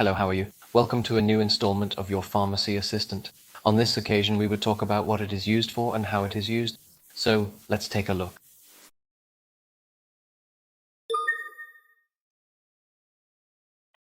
Hello, how are you? Welcome to a new installment of your Pharmacy Assistant. On this occasion, we would talk about what it is used for and how it is used. So, let's take a look.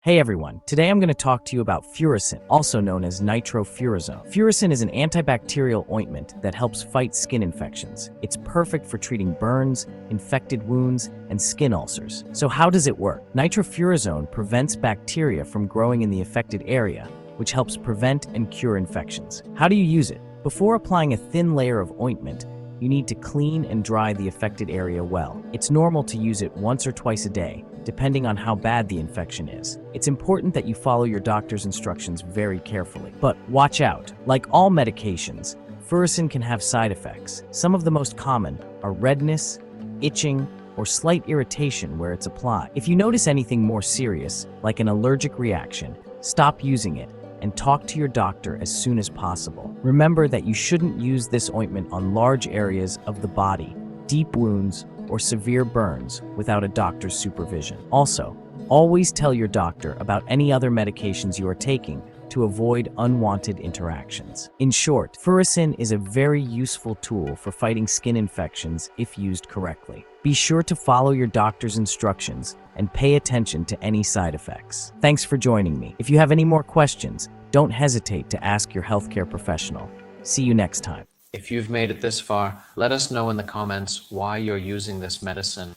Hey everyone, today I'm going to talk to you about Furacin, also known as NITROFURAZONE. Furacin is an antibacterial ointment that helps fight skin infections. It's perfect for treating burns, infected wounds, and skin ulcers. So how does it work? NITROFURAZONE prevents bacteria from growing in the affected area, which helps prevent and cure infections. How do you use it? Before applying a thin layer of ointment, you need to clean and dry the affected area well. It's normal to use it once or twice a day, depending on how bad the infection is. It's important that you follow your doctor's instructions very carefully. But watch out. Like all medications, Furacin can have side effects. Some of the most common are redness, itching, or slight irritation where it's applied. If you notice anything more serious, like an allergic reaction, stop using it and talk to your doctor as soon as possible. Remember that you shouldn't use this ointment on large areas of the body, deep wounds, or severe burns without a doctor's supervision. Also, always tell your doctor about any other medications you are taking to avoid unwanted interactions. In short, Furacin is a very useful tool for fighting skin infections if used correctly. Be sure to follow your doctor's instructions and pay attention to any side effects. Thanks for joining me. If you have any more questions, don't hesitate to ask your healthcare professional. See you next time. If you've made it this far, let us know in the comments why you're using this medicine.